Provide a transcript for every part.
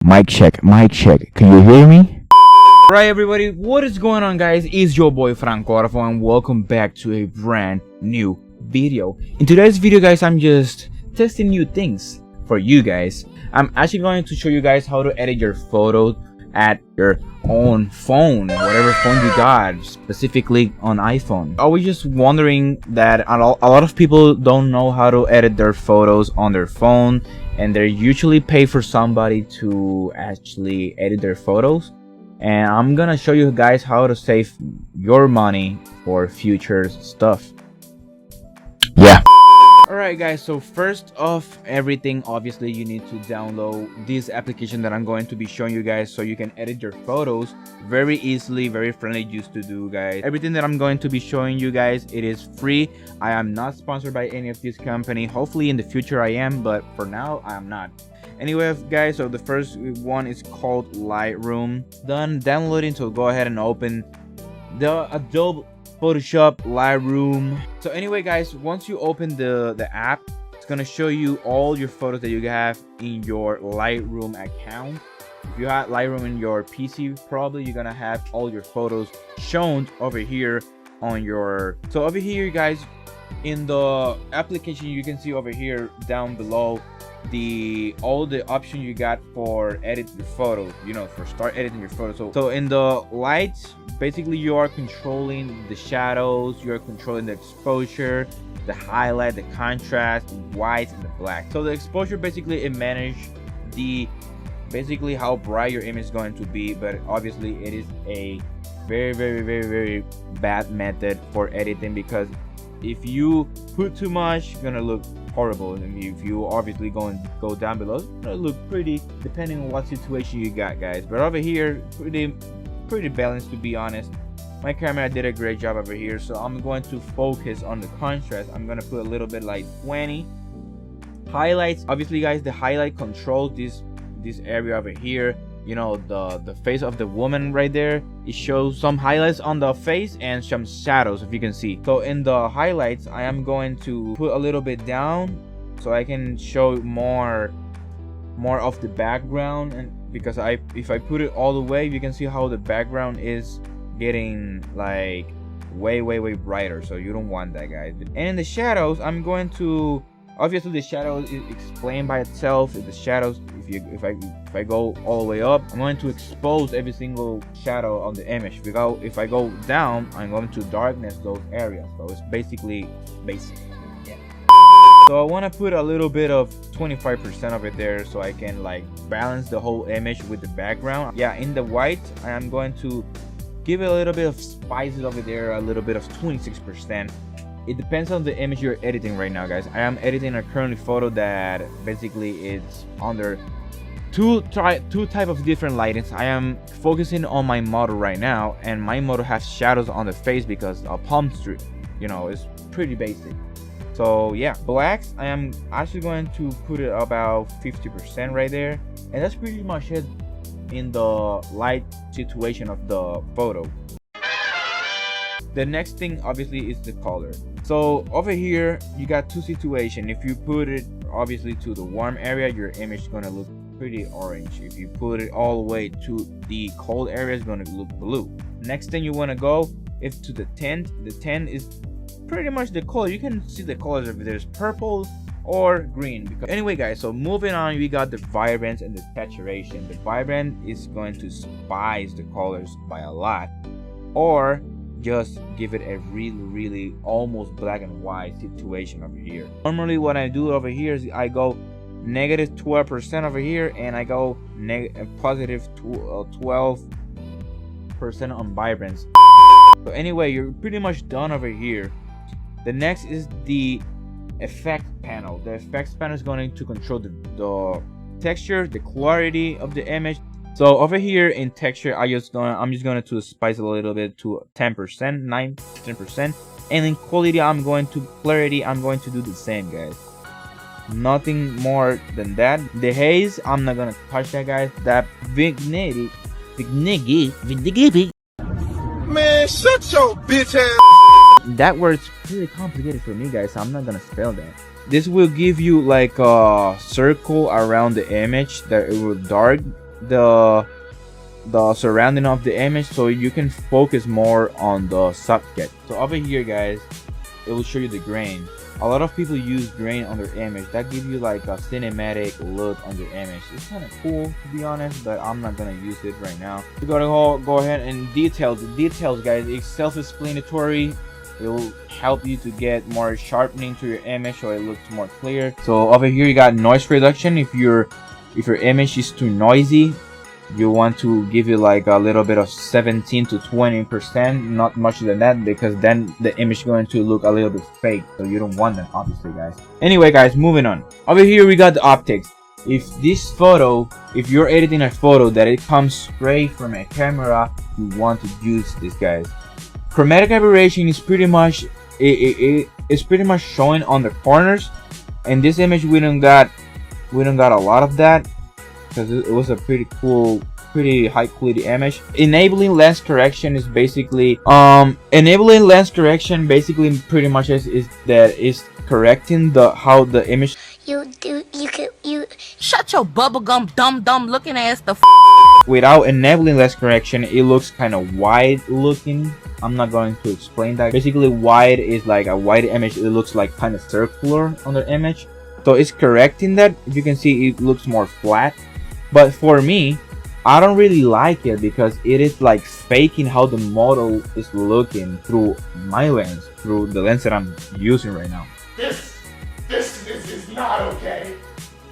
Mic check, mic check. Can you hear me? Right, everybody, what is going on, guys? It's your boy Franco Arafo, and welcome back to a brand new video. In today's video, guys, I'm just testing new things for you guys. I'm actually going to show you guys how to edit your photos at your own phone, whatever phone you got, specifically on iPhone. I was just wondering that a lot of people don't know how to edit their photos on their phone, and they usually pay for somebody to actually edit their photos. And I'm gonna show you guys how to save your money for future stuff. Yeah. Alright guys, so first off everything, obviously you need to download this application that I'm going to be showing you guys so you can edit your photos very easily, very friendly used to do, guys. Everything that I'm going to be showing you guys, it is free. I am not sponsored by any of this company. Hopefully in the future I am, but for now I am not. Anyway guys, so the first one is called Lightroom. Done downloading, so go ahead and open the Adobe Photoshop Lightroom. So anyway guys, once you open the app, it's gonna show you all your photos that you have in your Lightroom account. If you have Lightroom in your PC, probably you're gonna have all your photos shown over here on your. So over here guys, in the application, you can see over here down below all the options you got for edit your photos, you know, for start editing your photos. So in the lights, basically you are controlling the shadows, you're controlling the exposure, the highlight, the contrast, the whites and the black. So the exposure, basically it manages basically how bright your image is going to be, but obviously it is a very bad method for editing, because if you put too much, it's gonna look horrible. And if you obviously go down below, it's gonna look pretty, depending on what situation you got, guys. But over here, pretty balanced, to be honest. My camera did a great job over here, so I'm going to focus on the contrast. I'm gonna put a little bit like 20. Highlights, obviously guys, the highlight controls this area over here. You know, the face of the woman right there, it shows some highlights on the face and some shadows, if you can see. So in the highlights, I am going to put a little bit down so I can show more of the background. And because if I put it all the way, you can see how the background is getting like way brighter, so you don't want that, guys. And in the shadows, I'm going to, obviously the shadows is explained by itself. The shadows, if I go all the way up, I'm going to expose every single shadow on the image. If I go down, I'm going to darkness those areas. So it's basically basic. Yeah. So I want to put a little bit of 25% of it there, so I can like balance the whole image with the background. Yeah, in the white, I am going to give it a little bit of spices over there, a little bit of 26%. It depends on the image you're editing right now, guys. I am editing a currently photo that basically is under two type of different lightings. I am focusing on my model right now, and my model has shadows on the face because a palm tree, you know, is pretty basic. So yeah, blacks, I am actually going to put it about 50% right there, and that's pretty much it in the light situation of the photo. The next thing obviously is the color. So over here you got two situations. If you put it obviously to the warm area, your image is gonna look pretty orange. If you put it all the way to the cold area, it's gonna look blue. Next thing you want to go is to the tint. The tint is pretty much the color. You can see the colors if there's purple or green. Anyway guys, so moving on, we got the vibrance and the saturation. The vibrant is going to spice the colors by a lot, or just give it a really almost black and white situation over here. Normally what I do over here is I go negative 12% over here, and I go positive 12% on vibrance. So anyway, you're pretty much done over here. The next is the effect panel. The effects panel is going to control the texture, the clarity of the image. So over here in texture, I'm just going to spice it a little bit to 10%, 9-10%, and in quality, clarity, I'm going to do the same, guys. Nothing more than that. The haze, I'm not gonna touch that, guys. That vignette, man, shut your bitch ass. That word's really complicated for me, guys, so I'm not gonna spell that. This will give you like a circle around the image that it will dark the surrounding of the image, so you can focus more on the subject. So over here, guys, it will show you the grain. A lot of people use grain on their image. That gives you like a cinematic look on the image. It's kind of cool, to be honest, but I'm not gonna use it right now. You gotta go ahead and details. The details, guys, it's self-explanatory. It will help you to get more sharpening to your image so it looks more clear. So over here you got noise reduction. If your image is too noisy, you want to give it like a little bit of 17 to 20%, not much than that, because then the image is going to look a little bit fake, so you don't want that, obviously, guys. Anyway, guys, moving on. Over here we got the optics. If you're editing a photo that it comes straight from a camera, you want to use this, guys. Chromatic aberration is pretty much it's pretty much showing on the corners. In this image we don't got a lot of that, because it was a pretty cool, pretty high quality image. Enabling lens correction is basically pretty much is correcting how the image. You shut your bubblegum dumb looking ass the Without enabling lens correction, it looks kind of wide looking. I'm not going to explain that. Basically, wide is like a wide image. It looks like kind of circular on the image. So it's correcting that. If you can see, it looks more flat. But for me, I don't really like it because it is like faking how the model is looking through my lens, through the lens that I'm using right now. This is not okay.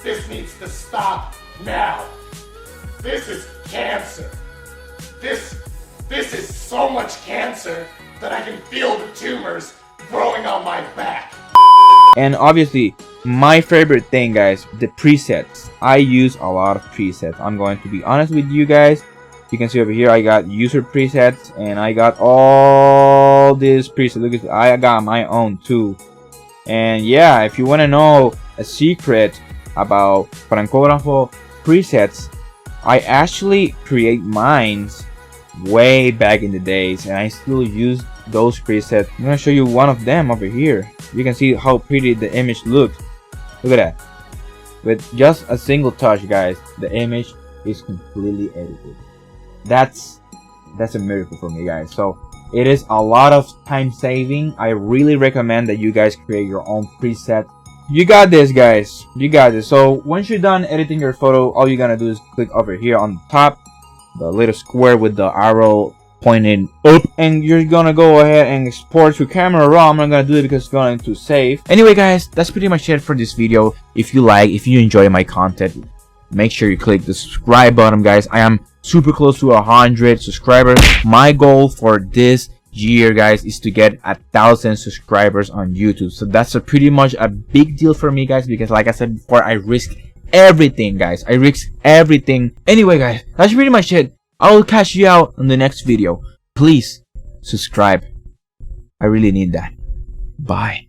This needs to stop now. This is cancer. This is so much cancer that I can feel the tumors growing on my back. And obviously, my favorite thing, guys, the presets. I use a lot of presets. I'm going to be honest with you guys. You can see over here I got user presets and I got all these presets. Look at, I got my own too. And yeah, if you want to know a secret about Francógrafo presets, I actually create mine way back in the days and I still use those presets. I'm gonna show you one of them over here. You can see how pretty the image looks. Look at that. With just a single touch, guys, the image is completely edited. That's a miracle for me, guys. So it is a lot of time saving. I really recommend that you guys create your own preset. You got this, guys. You got this. So once you're done editing your photo, all you're gonna do is click over here on the top, the little square with the arrow pointing up, and you're gonna go ahead and export to camera raw. I'm not gonna do it because it's going to save. Anyway, guys, that's pretty much it for this video. If you enjoy my content, make sure you click the subscribe button, guys. I am super close to 100 subscribers. My goal for this year, guys, is to get 1,000 subscribers on YouTube. So that's pretty much a big deal for me, guys, because like I said before, I risk everything, guys. I risk everything. Anyway, guys, that's pretty much it. I will catch you out on the next video. Please subscribe. I really need that. Bye.